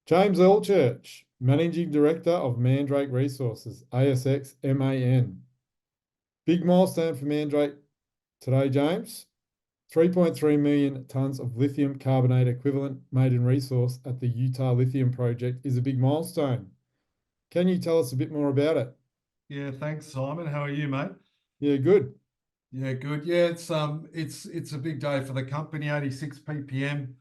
James Allchurch, Managing Director of Mandrake Resources, ASX MAN. Big milestone for Mandrake today, James. 3.3 million tonnes of lithium carbonate equivalent maiden resource at the Utah Lithium Project is a big milestone. Can you tell us a bit more about it? Yeah, thanks, Simon. How are you, mate? Yeah, good. Yeah, good. Yeah, it's a big day for the company. 86 ppm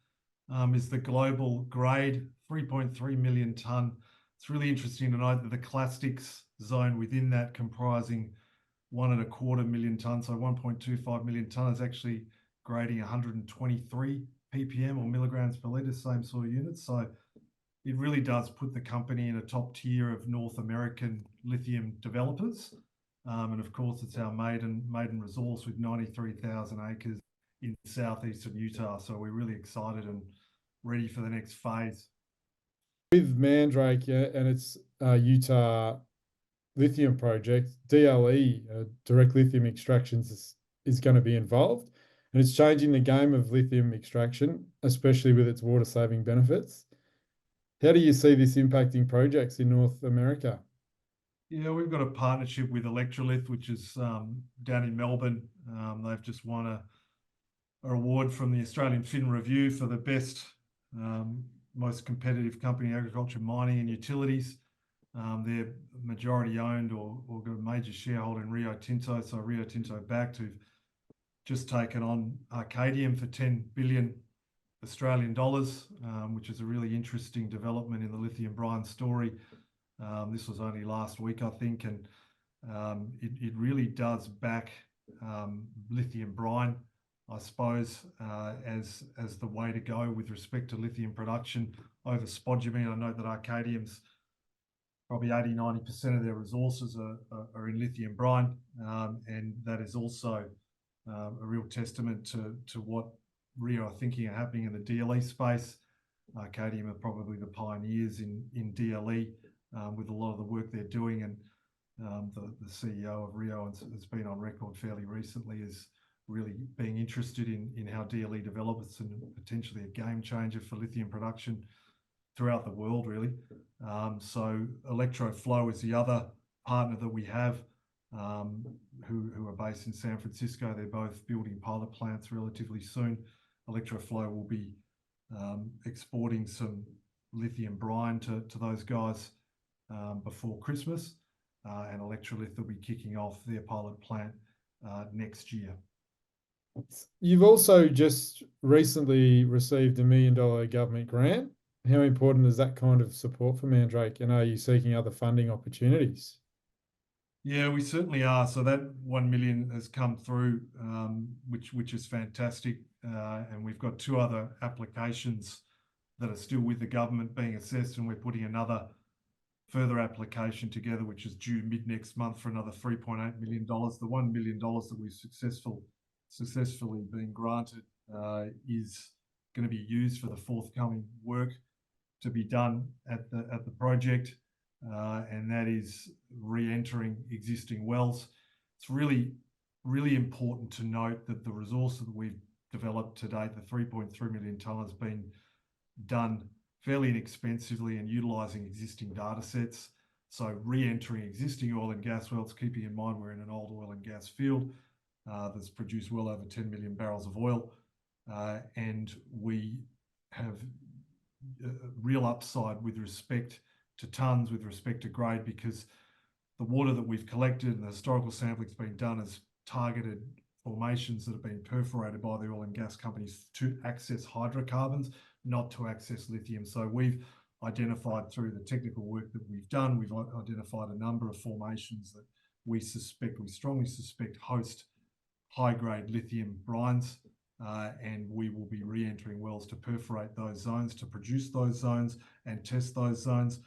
is the global grade, 3.3 million ton. It's really interesting to note that the clastics zone within that, comprising 1.25 million ton, so 1.25 million ton, is actually grading 123 ppm or milligrams per litre, same sort of units. So it really does put the company in a top tier of North American lithium developers. And of course, it's our maiden resource with 93,000 acres in southeastern Utah. So we're really excited and ready for the next phase. With Mandrake and its Utah Lithium Project, DLE, direct lithium extractions, is going to be involved. And it's changing the game of lithium extraction, especially with its water saving benefits. How do you see this impacting projects in North America? Yeah, we've got a partnership with Electrolith, which is down in Melbourne. They've just won a award from the Australian Fin Review for the best, most competitive company in agriculture, mining, and utilities. They're majority owned or got a major shareholder in Rio Tinto. So Rio Tinto backed, who've just taken on Arcadium for 10 billion Australian dollars, which is a really interesting development in the lithium brine story. This was only last week, I think, and it really does back lithium brine, I suppose, as the way to go with respect to lithium production over spodumene. I know that Arcadium's probably 80-90% of their resources are in lithium brine, and that is also a real testament to what Rio are thinking are happening in the DLE space. Arcadium are probably the pioneers in DLE with a lot of the work they're doing, and the CEO of Rio has been on record fairly recently as really being interested in how DLE develops and potentially a game changer for lithium production throughout the world, really. So Electroflow is the other partner that we have, who are based in San Francisco. They're both building pilot plants relatively soon. Electroflow will be exporting some lithium brine to those guys before Christmas, and Electrolith will be kicking off their pilot plant next year. You've also just recently received $1 million government grant. How important is that kind of support for Mandrake, and are you seeking other funding opportunities? Yeah, we certainly are. So that 1 million has come through, which is fantastic, and we've got two other applications that are still with the government being assessed, and we're putting another further application together, which is due mid next month for another $3.8 million. The $1 million that we've successfully been granted is going to be used for the forthcoming work to be done at the project, and that is re-entering existing wells. It's really important to note that the resource that we've developed to date, the 3.3 million tonne, has been done fairly inexpensively and utilising existing data sets. So re-entering existing oil and gas wells, keeping in mind we're in an old oil and gas field that's produced well over 10 million barrels of oil, and we have real upside with respect to tonnes, with respect to grade, because the water that we've collected and the historical sampling that's been done has targeted formations that have been perforated by the oil and gas companies to access hydrocarbons, not to access lithium. So we've identified, through the technical work that we've done, we've identified a number of formations that we strongly suspect host high-grade lithium brines, and we will be re-entering wells to perforate those zones, to produce those zones and test those zones.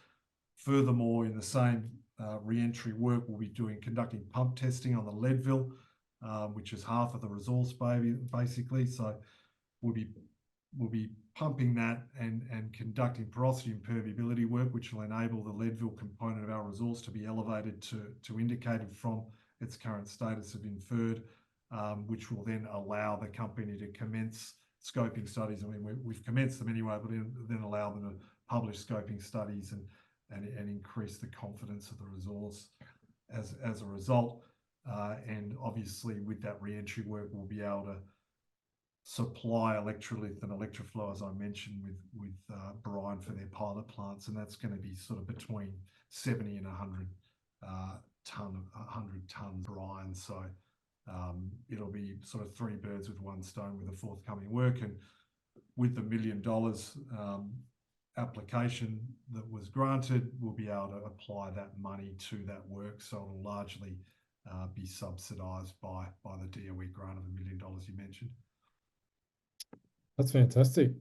Furthermore, in the same re-entry work, we'll be conducting pump testing on the Leadville, which is half of the resource, basically. So we'll be pumping that and conducting porosity and permeability work, which will enable the Leadville component of our resource to be elevated to indicated from its current status of inferred, which will then allow the company to commence scoping studies. I mean, we've commenced them anyway, but then allow them to publish scoping studies and increase the confidence of the resource as a result. And obviously with that re-entry work, we'll be able to supply electrolith and electroflow, as I mentioned, with brine for their pilot plants, and that's going to be sort of between 70 and 100 ton brine. So it'll be sort of 3 birds with 1 stone with the forthcoming work. And with the $1 million application that was granted, we'll be able to apply that money to that work. So it'll largely be subsidised by the DOE grant of $1 million you mentioned. That's fantastic.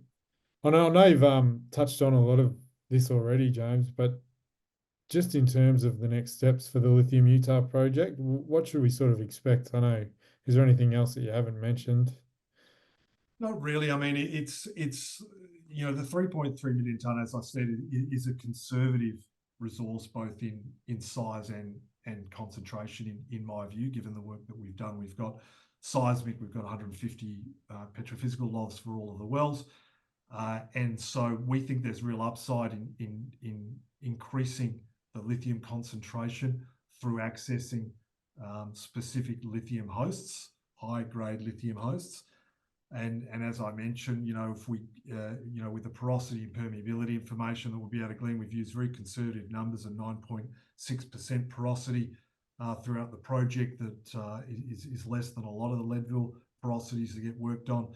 I know you've touched on a lot of this already, James, but just in terms of the next steps for the Lithium Utah project, what should we sort of expect? I know, is there anything else that you haven't mentioned? Not really. I mean, it's you know, the 3.3 million tonne, as I said, is a conservative resource, both in size and concentration, in my view, given the work that we've done. We've got seismic, we've got 150 petrophysical logs for all of the wells. And so we think there's real upside in increasing the lithium concentration through accessing specific lithium hosts, high-grade lithium hosts. And as I mentioned, you know, if we, you know, with the porosity and permeability information that we'll be able to glean, we've used very conservative numbers of 9.6% porosity throughout the project. That is less than a lot of the Leadville porosities that get worked on.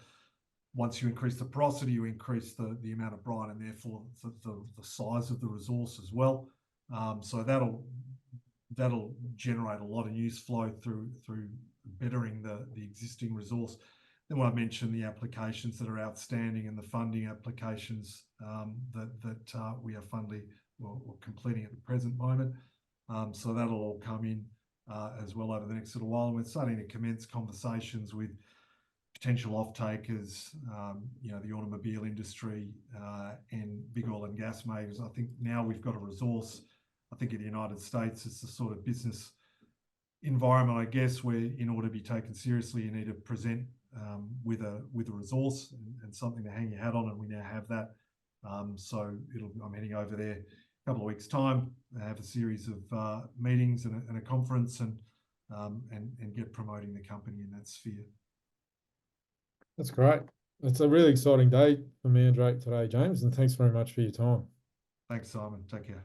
Once you increase the porosity, you increase the amount of brine and therefore the size of the resource as well. So that'll generate a lot of news flow through bettering the existing resource. Then what I mentioned, the applications that are outstanding and the funding applications that we are funding or completing at the present moment. So that'll all come in as well over the next little while. And we're starting to commence conversations with potential off-takers, you know, the automobile industry and big oil and gas majors. I think now we've got a resource. I think in the United States, it's the sort of business environment, I guess, where in order to be taken seriously, you need to present with a resource and something to hang your hat on, and we now have that. So I'm heading over there a couple of weeks' time. I have a series of meetings and a conference and get promoting the company in that sphere. That's great. It's a really exciting day for Mandrake today, James, and thanks very much for your time. Thanks, Simon. Take care.